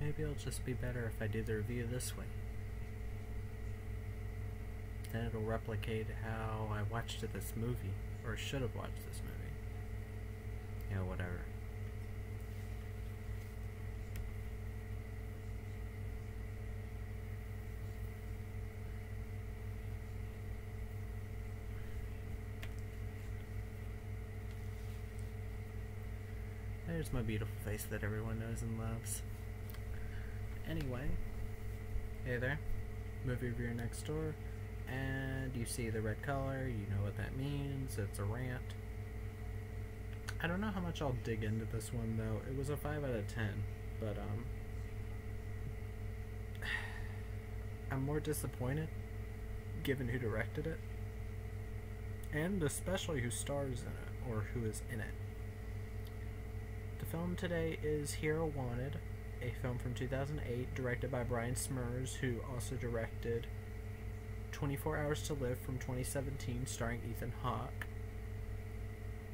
Maybe it'll just be better if I do the review this way. Then it'll replicate how I watched this movie, or should have watched this movie. You know, whatever. There's my beautiful face that everyone knows and loves. Anyway, hey there, movie reviewer next door, and you see the red color, you know what that means, it's a rant. I don't know how much I'll dig into this one though. It was a 5 out of 10, but I'm more disappointed given who directed it, and especially who stars in it, or who is in it. The film today is Hero Wanted, a film from 2008 directed by Brian Smers, who also directed 24 Hours to Live from 2017 starring Ethan Hawke.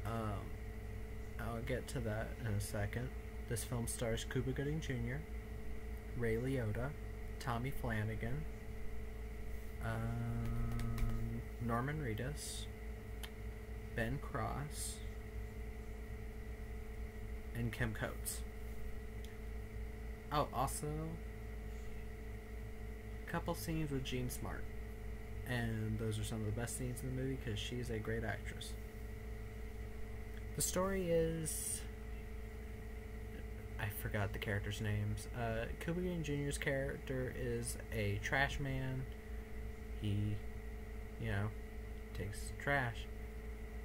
I'll get to that in a second. This film stars Cuba Gooding Jr., Ray Liotta, Tommy Flanagan, Norman Reedus, Ben Cross, and Kim Coates. Oh, also a couple scenes with Jean Smart, and those are some of the best scenes in the movie because she's a great actress. The story is, I forgot the characters' names. Cuba Gooding Jr.'s character is a trash man. He, takes trash,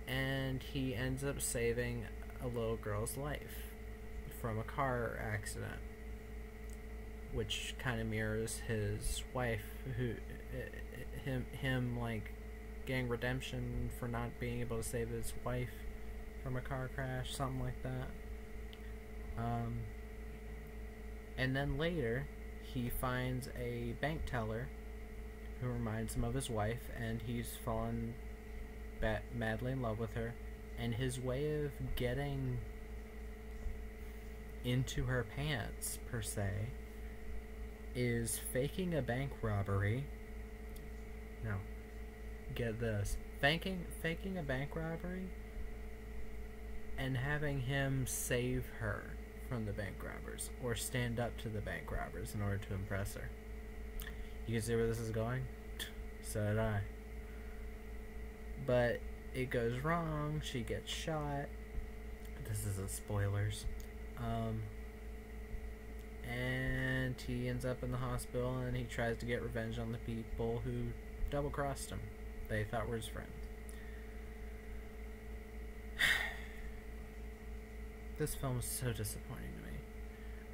and he ends up saving a little girl's life from a car accident, which kind of mirrors his wife, who him like getting redemption for not being able to save his wife from a car crash, something like that. And then later he finds a bank teller who reminds him of his wife, and he's fallen madly in love with her, and his way of getting into her pants, per se, is faking a bank robbery. No, get this. Faking a bank robbery and having him save her from the bank robbers, or stand up to the bank robbers in order to impress her. You can see where this is going? So did I. But it goes wrong, she gets shot. This isn't spoilers. And he ends up in the hospital, and he tries to get revenge on the people who double-crossed him. They thought were his friends. This film is so disappointing to me.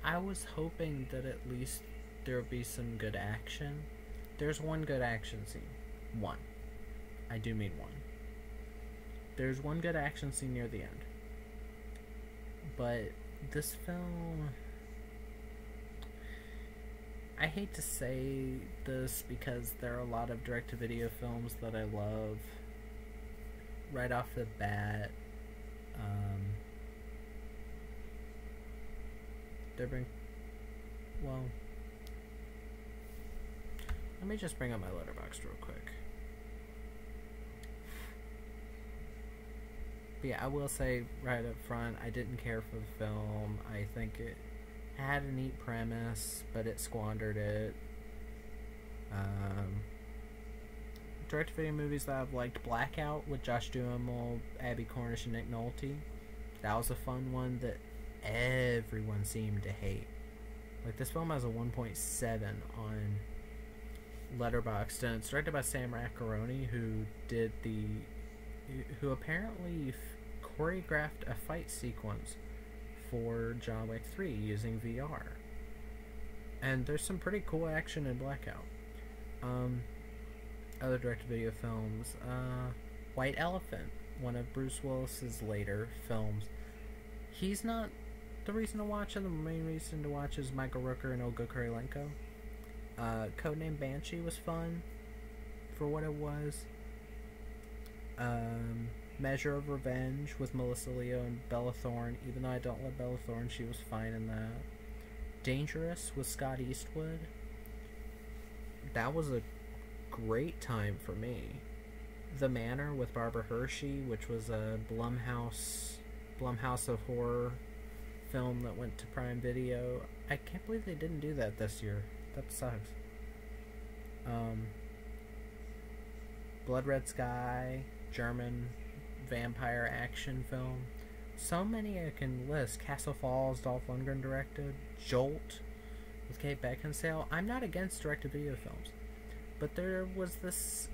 I was hoping that at least there would be some good action. There's one good action scene. One. I do mean one. There's one good action scene near the end. But this film, I hate to say this because there are a lot of direct-to-video films that I love right off the bat. Let me just bring up my Letterboxd real quick. But yeah, I will say right up front, I didn't care for the film. I think it had a neat premise, but it squandered it. Direct-to-video movies that I've liked: Blackout with Josh Duhamel, Abby Cornish, and Nick Nolte. That was a fun one that everyone seemed to hate. Like, this film has a 1.7 on Letterboxd, and it's directed by Sam Raccaroni, who apparently choreographed a fight sequence for John Wick 3 using VR. And there's some pretty cool action in Blackout. Other direct-to-video films, White Elephant, one of Bruce Willis's later films. He's not the reason to watch it. The main reason to watch is Michael Rooker and Olga Kurylenko. Codename Banshee was fun for what it was. Measure of Revenge with Melissa Leo and Bella Thorne. Even though I don't love Bella Thorne, she was fine in that. Dangerous with Scott Eastwood. That was a great time for me. The Manor with Barbara Hershey, which was a Blumhouse of horror film that went to Prime Video. I can't believe they didn't do that this year. That sucks. Blood Red Sky, German vampire action film. So many I can list. Castle Falls, Dolph Lundgren directed. Jolt with Kate Beckinsale. I'm not against direct-to-video films, but there was this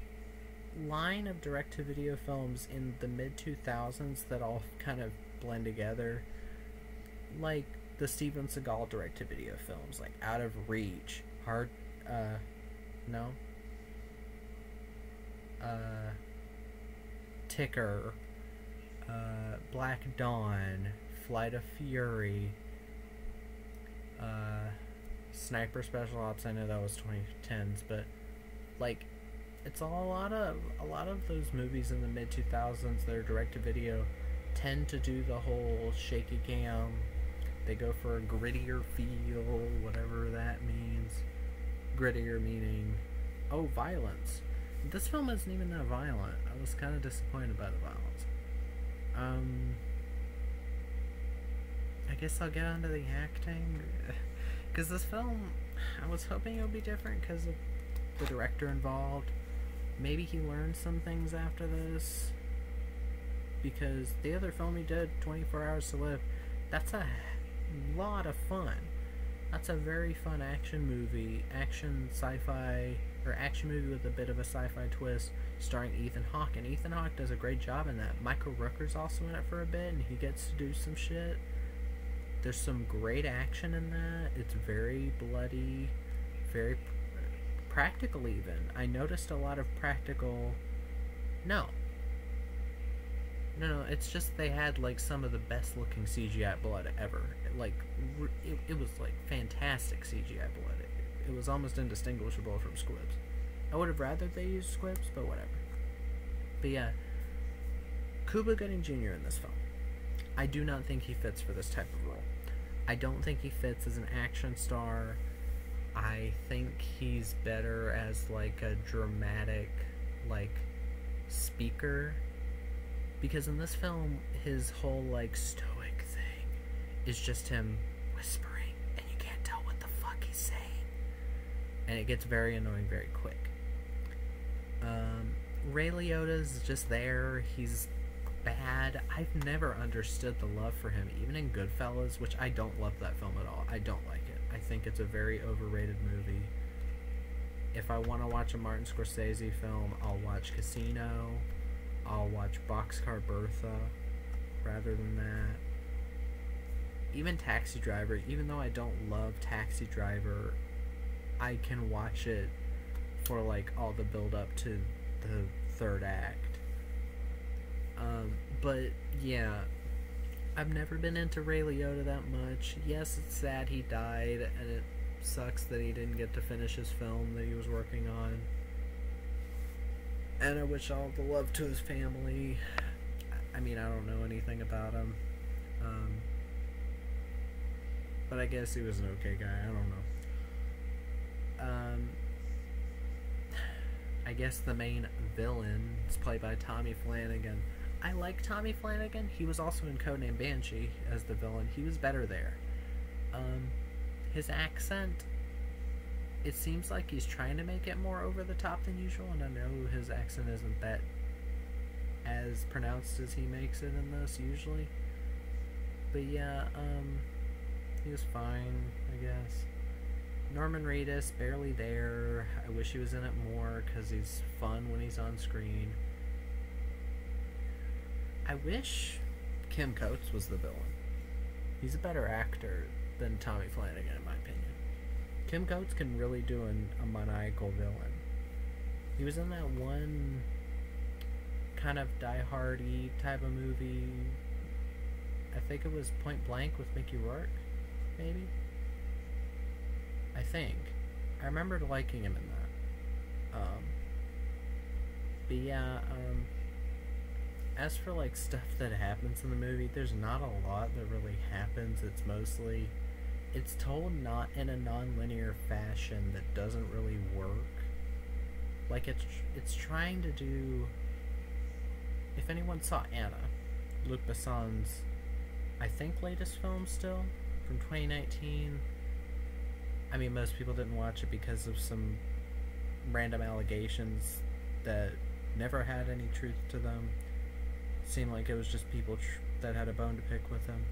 line of direct-to-video films in the mid-2000s that all kind of blend together, like the Steven Seagal direct-to-video films, like Out of Reach, Ticker, Black Dawn, Flight of Fury, Sniper Special Ops. I know that was 2010s, but like, it's a lot of those movies in the mid 2000s that are direct to video tend to do the whole shaky cam. They go for a grittier feel, whatever that means. Grittier meaning, oh, violence. This film isn't even that violent. I was kind of disappointed by the violence. I guess I'll get onto the acting. Because this film, I was hoping it would be different because of the director involved. Maybe he learned some things after this. Because the other film he did, 24 Hours to Live, that's a lot of fun. That's a very fun action movie, action sci-fi, or action movie with a bit of a sci-fi twist, starring Ethan Hawke, and Ethan Hawke does a great job in that. Michael Rooker's also in it for a bit, and he gets to do some shit. There's some great action in that. It's very bloody, very practical even. I noticed a lot of practical... No, it's just they had like some of the best looking CGI blood ever. Like, it was like fantastic CGI blood. It was almost indistinguishable from squibs. I would have rather they used squibs, but whatever. But yeah, Cuba Gooding Jr. in this film. I do not think he fits for this type of role. I don't think he fits as an action star. I think he's better as like a dramatic, like, speaker. Because in this film, his whole like stoic thing is just him whispering, and you can't tell what the fuck he's saying. And it gets very annoying very quick. Ray Liotta's just there. He's bad. I've never understood the love for him, even in Goodfellas, which I don't love that film at all. I don't like it. I think it's a very overrated movie. If I want to watch a Martin Scorsese film, I'll watch Casino. I'll watch Boxcar Bertha rather than that. Even Taxi Driver, even though I don't love Taxi Driver, I can watch it for like all the build up to the third act. But yeah, I've never been into Ray Liotta that much. Yes, it's sad he died, and it sucks that he didn't get to finish his film that he was working on. And I wish all the love to his family. I mean, I don't know anything about him. But I guess he was an okay guy. I don't know. I guess the main villain is played by Tommy Flanagan. I like Tommy Flanagan. He was also in Codename Banshee as the villain. He was better there. His accent... It seems like he's trying to make it more over the top than usual, and I know his accent isn't that as pronounced as he makes it in this usually. But yeah, he was fine, I guess. Norman Reedus, barely there. I wish he was in it more, because he's fun when he's on screen. I wish Kim Coates was the villain. He's a better actor than Tommy Flanagan, in my opinion. Kim Coates can really do a maniacal villain. He was in that one kind of Die Hard-y type of movie. I think it was Point Blank with Mickey Rourke, maybe? I think. I remembered liking him in that. But yeah, as for like stuff that happens in the movie, there's not a lot that really happens. It's mostly it's told not in a non-linear fashion that doesn't really work. Like it's trying to do. If anyone saw Anna, Luc Besson's, I think, latest film still from 2019. I mean, most people didn't watch it because of some random allegations that never had any truth to them. Seemed like it was just people that had a bone to pick with him.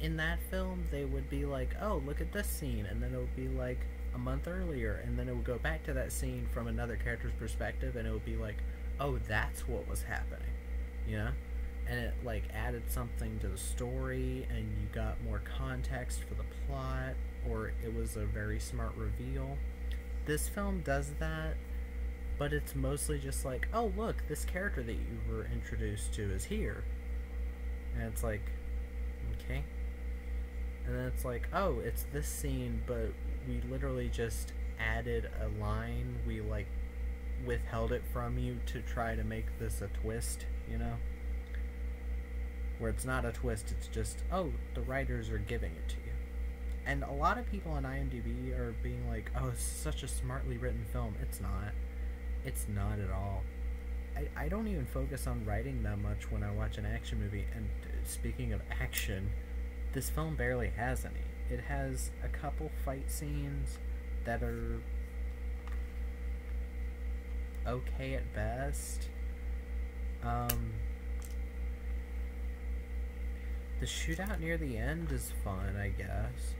In that film, they would be like, oh, look at this scene, and then it would be like a month earlier, and then it would go back to that scene from another character's perspective, and it would be like, oh, that's what was happening, you know? And it like added something to the story, and you got more context for the plot, or it was a very smart reveal. This film does that, but it's mostly just like, oh, look, this character that you were introduced to is here. And it's like, okay. And then it's like, oh, it's this scene, but we literally just added a line. We like withheld it from you to try to make this a twist, you know? Where it's not a twist, it's just, oh, the writers are giving it to you. And a lot of people on IMDb are being like, oh, it's such a smartly written film. It's not. It's not at all. I don't even focus on writing that much when I watch an action movie. And speaking of action, this film barely has any. It has a couple fight scenes that are okay at best. The shootout near the end is fun, I guess.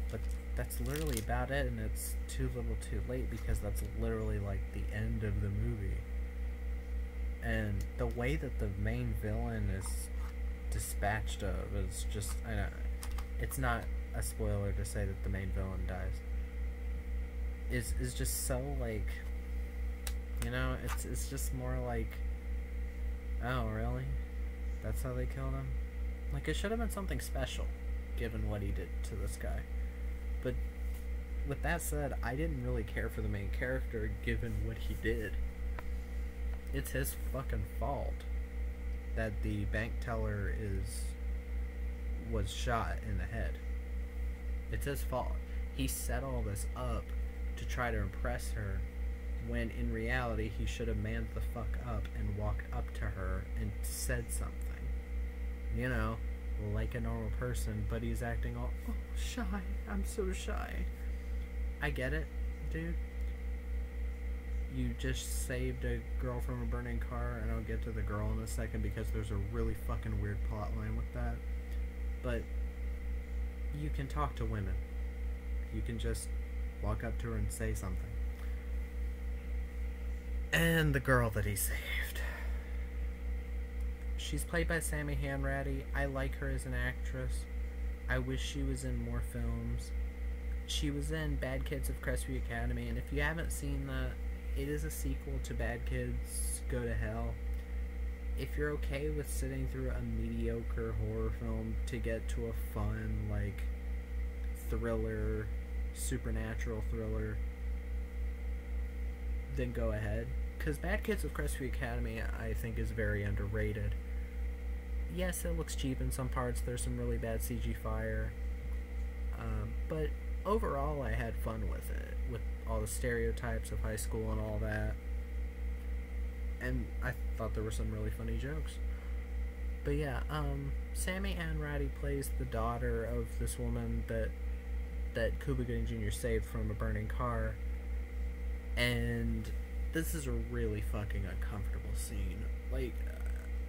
But that's literally about it, and it's too little too late because that's literally like the end of the movie. And the way that the main villain is dispatched of is just, I know, it's not a spoiler to say that the main villain dies. Is just so like, you know, it's just more like, oh really? That's how they killed him? Like, it should have been something special, given what he did to this guy. But with that said, I didn't really care for the main character, given what he did. It's his fucking fault that the bank teller was shot in the head. It's his fault. He set all this up to try to impress her, when in reality he should have manned the fuck up and walked up to her and said something. You know, like a normal person, but he's acting all, oh, shy. I'm so shy. I get it, dude. You just saved a girl from a burning car, and I'll get to the girl in a second because there's a really fucking weird plot line with that. But you can talk to women. You can just walk up to her and say something. And the girl that he saved. She's played by Sammy Hanratty. I like her as an actress. I wish she was in more films. She was in Bad Kids of Crestview Academy, and if you haven't seen that, it is a sequel to Bad Kids Go to Hell. If you're okay with sitting through a mediocre horror film to get to a fun, like, thriller, supernatural thriller, then go ahead. Because Bad Kids of Crestview Academy, I think, is very underrated. Yes, it looks cheap in some parts. There's some really bad CG fire. But overall, I had fun with it. With all the stereotypes of high school and all that. And I thought there were some really funny jokes. But yeah, Sammy Hanratty plays the daughter of this woman that Cuba Gooding Jr. saved from a burning car. And this is a really fucking uncomfortable scene. Like,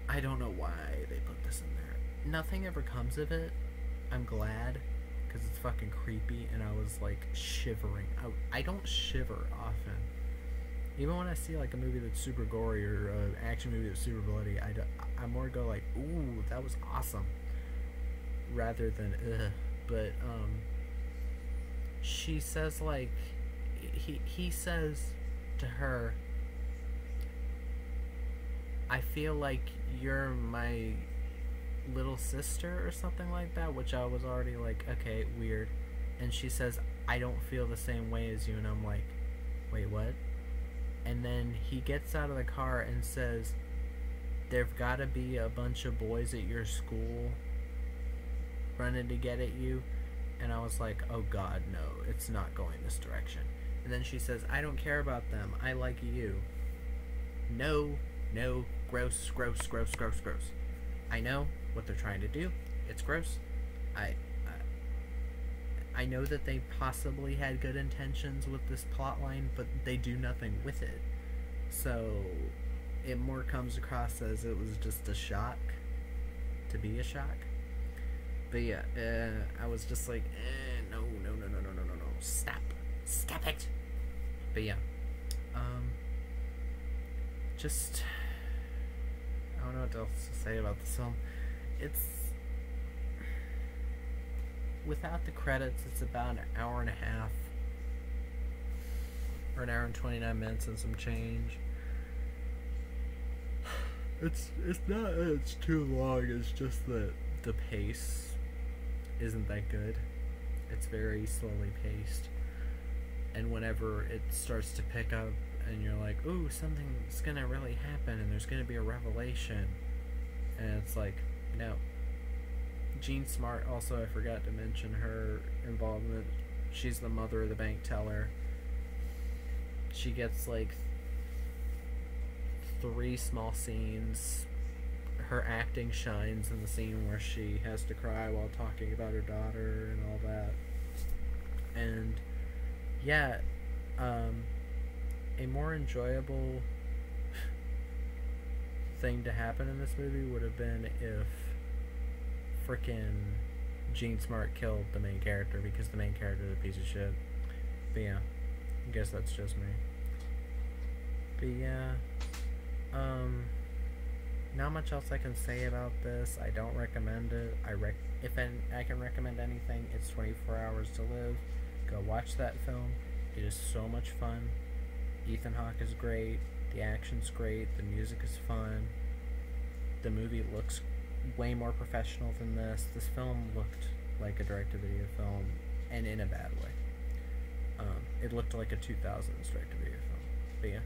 I don't know why they put this in there. Nothing ever comes of it. I'm glad, because it's fucking creepy, and I was, like, shivering. I don't shiver often. Even when I see, like, a movie that's super gory or an action movie that's super bloody, I more go, like, ooh, that was awesome, rather than, ugh. But, she says, like, he says to her, I feel like you're my little sister or something like that, which I was already like, okay, weird. And she says, I don't feel the same way as you, and I'm like, wait, what? And then he gets out of the car and says, there've got to be a bunch of boys at your school running to get at you. And I was like, oh god, no, it's not going this direction. And then she says, I don't care about them, I like you. No, no, gross, gross, gross, gross, gross. I know what they're trying to do. It's gross. I know that they possibly had good intentions with this plot line, but they do nothing with it. So it more comes across as it was just a shock to be a shock. But yeah, I was just like, no, no, no, no, no, no, no, no, stop it. But yeah, just, I don't know what else to say about this film. It's, without the credits, it's about an hour and a half, or an hour and 29 minutes and some change. It's not that it's too long, it's just that the pace isn't that good. It's very slowly paced. And whenever it starts to pick up and you're like, ooh, something's gonna really happen and there's gonna be a revelation, and it's like, no. Jean Smart, also, I forgot to mention her involvement. She's the mother of the bank teller. She gets like 3 small scenes. Her acting shines in the scene where she has to cry while talking about her daughter and all that. And yeah, a more enjoyable thing to happen in this movie would have been if frickin' Jean Smart killed the main character, because the main character is a piece of shit. But yeah, I guess that's just me. But yeah, not much else I can say about this. I don't recommend it. If I can recommend anything, it's 24 Hours to Live. Go watch that film. It is so much fun. Ethan Hawke is great. The action's great. The music is fun. The movie looks way more professional than this. This film looked like a direct-to-video film, and in a bad way. It looked like a 2000s direct-to-video film. But yeah.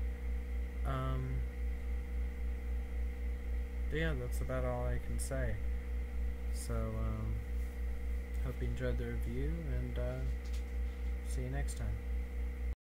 But yeah, that's about all I can say. So, hope you enjoyed the review, and see you next time.